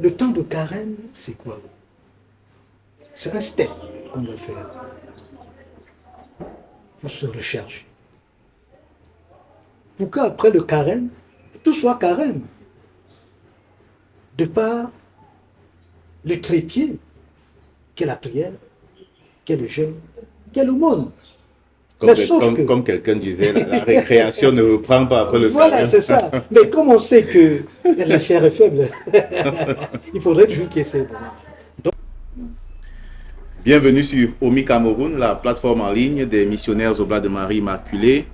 Le temps de carême, c'est quoi? C'est un step qu'on doit faire pour se recharger. Pour qu'après le carême, tout soit carême. De par le trépied qu'est la prière, qu'est le jeûne, qu'est l'aumône. Mais sauf que... Comme quelqu'un disait, la récréation ne reprend pas après le Voilà, carême. c'est ça. Mais comme on sait que la chair est faible, il faudrait toujours qu'il y ait ces moments. Bienvenue sur OMI Cameroun, la plateforme en ligne des missionnaires Oblats de Marie Immaculée.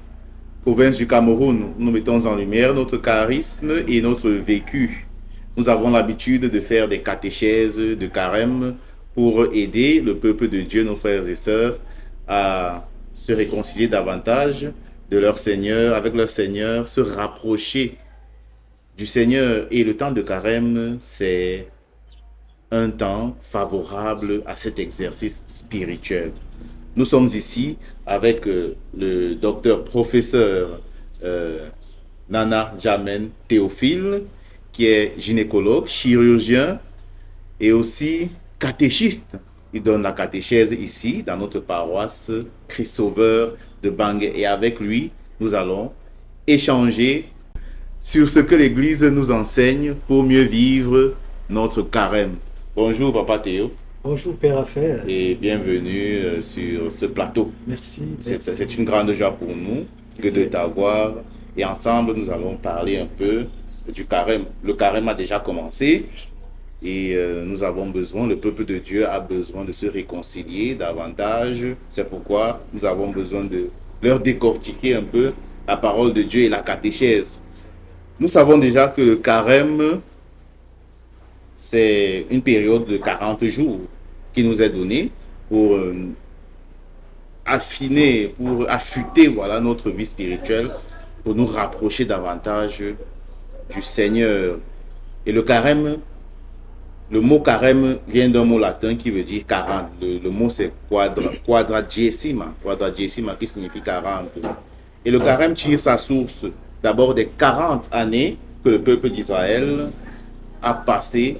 Province du Cameroun, nous mettons en lumière notre charisme et notre vécu. Nous avons l'habitude de faire des catéchèses de carême pour aider le peuple de Dieu, nos frères et sœurs, à se réconcilier davantage de leur Seigneur, avec leur Seigneur, se rapprocher du Seigneur. Et le temps de carême, c'est un temps favorable à cet exercice spirituel. Nous sommes ici avec le docteur professeur Nana Jamen Théophile, qui est gynécologue, chirurgien et aussi catéchiste. Il donne la catéchèse ici, dans notre paroisse Christ Sauveur de Bangé. Et avec lui, nous allons échanger sur ce que l'Église nous enseigne pour mieux vivre notre carême. Bonjour, Papa Théo. Bonjour, Père Raphaël. Et bienvenue sur ce plateau. Merci. C'est une grande joie pour nous que de t'avoir. Et ensemble, nous allons parler un peu du carême. Le carême a déjà commencé. Et nous avons besoin, le peuple de Dieu a besoin de se réconcilier davantage. C'est pourquoi nous avons besoin de leur décortiquer un peu la parole de Dieu et la catéchèse. Nous savons déjà que le carême, c'est une période de 40 jours qui nous est donnée pour affiner, pour affûter voilà, notre vie spirituelle, pour nous rapprocher davantage du Seigneur. Et le carême, le mot carême vient d'un mot latin qui veut dire 40. Le mot c'est quadragesima qui signifie 40. Et le carême tire sa source d'abord des 40 années que le peuple d'Israël a passé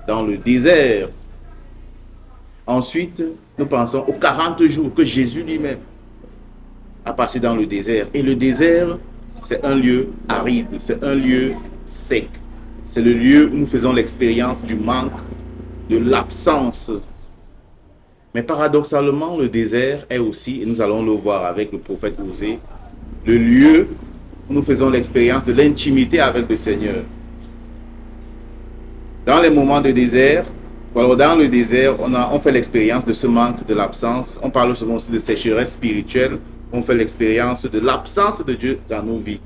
dans le désert. Ensuite, nous pensons aux 40 jours que Jésus lui-même a passé dans le désert. Et le désert, c'est un lieu aride, c'est un lieu sec. C'est le lieu où nous faisons l'expérience du manque, de l'absence. Mais paradoxalement, le désert est aussi, et nous allons le voir avec le prophète Osée, le lieu où nous faisons l'expérience de l'intimité avec le Seigneur. Dans les moments de désert, alors dans le désert, on fait l'expérience de ce manque, de l'absence. On parle souvent aussi de sécheresse spirituelle. On fait l'expérience de l'absence de Dieu dans nos vies.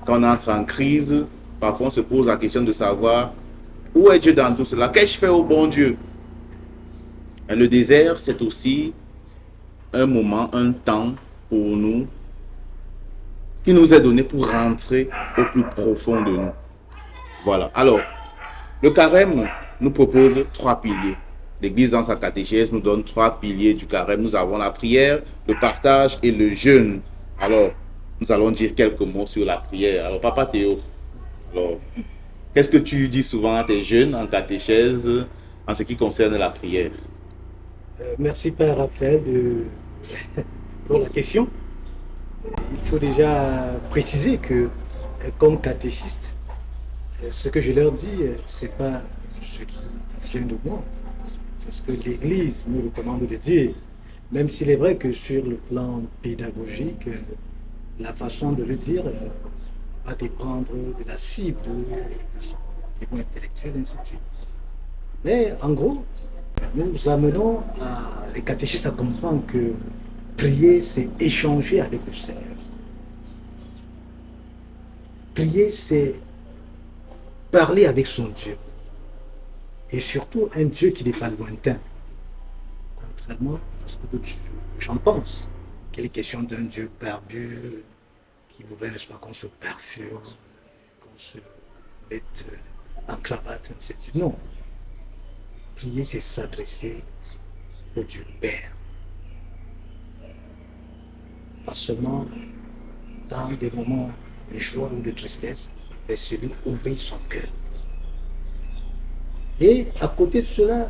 Quand on entre en crise, parfois on se pose la question de savoir où est Dieu dans tout cela? Qu'ai-je fait au bon Dieu? Et le désert, c'est aussi un moment, un temps pour nous qui nous est donné pour rentrer au plus profond de nous. Voilà. Alors, le carême nous propose 3 piliers. L'Église, dans sa catéchèse, nous donne 3 piliers du carême. Nous avons la prière, le partage et le jeûne. Alors, nous allons dire quelques mots sur la prière. Alors, Papa Théo, alors, qu'est-ce que tu dis souvent à tes jeunes en catéchèse en ce qui concerne la prière? Merci, Père Raphaël, pour la question. Il faut déjà préciser que, comme catéchiste, ce que je leur dis, ce n'est pas ce qui vient de moi. C'est ce que l'Église nous recommande de dire. Même s'il est vrai que sur le plan pédagogique, la façon de le dire va dépendre de la cible, de son niveau intellectuel, ainsi de suite. Mais en gros, nous amenons les catéchistes à comprendre que prier, c'est échanger avec le Seigneur. Prier, c'est parler avec son Dieu. Et surtout, un Dieu qui n'est pas lointain. Contrairement à ce que d'autres gens pensent. Qu'il est question d'un Dieu barbu, qui voudrait, n'est-ce pas, qu'on se parfume, qu'on se mette en cravate, ainsi. Non. Prier, c'est s'adresser au Dieu Père. Pas seulement dans des moments de joie ou de tristesse, mais celui ouvrir son cœur. Et à côté de cela,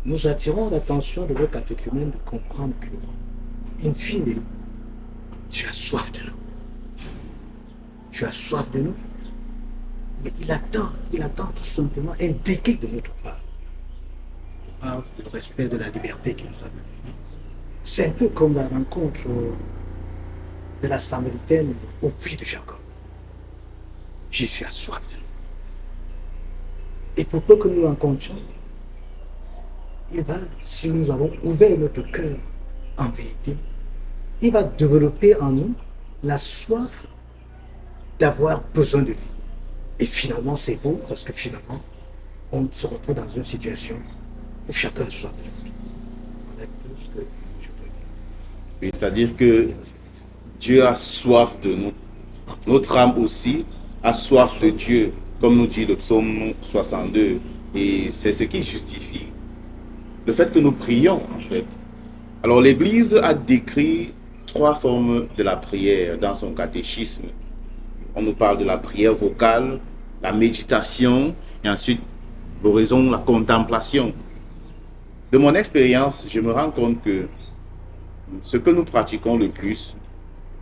nous attirons l'attention de nos catéchumènes de comprendre que, in fine, tu as soif de nous. Tu as soif de nous, mais il attend tout simplement un déclic de notre part. Par le respect de la liberté qu'il nous a donnée. C'est un peu comme la rencontre de la Samaritaine au puits de Jacob. Jésus a soif de nous. Et pour peu que nous rencontrions, il va, si nous avons ouvert notre cœur en vérité, il va développer en nous la soif d'avoir besoin de lui. Et finalement, c'est beau parce que finalement, on se retrouve dans une situation où chacun a soif de lui. Voilà tout ce que je peux dire. C'est-à-dire que Dieu a soif de nous. Notre âme aussi a soif de Dieu, comme nous dit le psaume 62. Et c'est ce qui justifie le fait que nous prions, en fait. Alors, l'Église a décrit 3 formes de la prière dans son catéchisme. On nous parle de la prière vocale, la méditation, et ensuite, l'oraison, la contemplation. De mon expérience, je me rends compte que ce que nous pratiquons le plus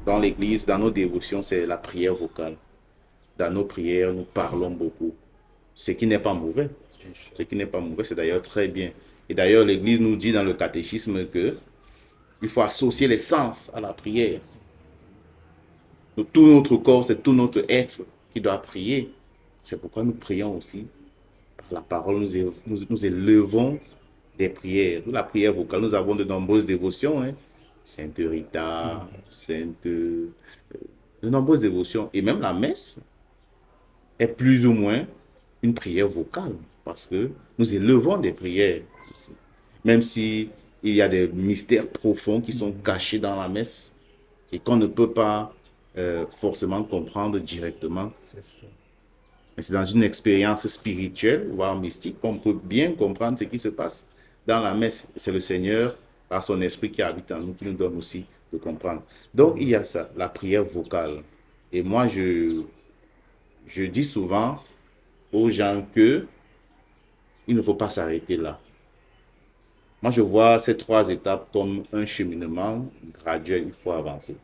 dans l'Église, dans nos dévotions, c'est la prière vocale. Dans nos prières, nous parlons beaucoup. Ce qui n'est pas mauvais. Ce qui n'est pas mauvais, c'est d'ailleurs très bien. Et d'ailleurs, l'Église nous dit dans le catéchisme que il faut associer les sens à la prière. Donc, tout notre corps, c'est tout notre être qui doit prier. C'est pourquoi nous prions aussi. Par la parole, nous élevons des prières. La prière vocale, nous avons de nombreuses dévotions. Hein. Sainte Rita, de nombreuses dévotions. Et même la messe est plus ou moins une prière vocale. Parce que nous élevons des prières aussi. Même si il y a des mystères profonds qui sont cachés dans la messe et qu'on ne peut pas forcément comprendre directement. C'est ça. Mais c'est dans une expérience spirituelle, voire mystique, qu'on peut bien comprendre ce qui se passe dans la messe. C'est le Seigneur, par son esprit qui habite en nous, qui nous donne aussi de comprendre. Donc, il y a ça, la prière vocale. Et moi, je dis souvent aux gens que il ne faut pas s'arrêter là. Moi, je vois ces 3 étapes comme un cheminement graduel, il faut avancer.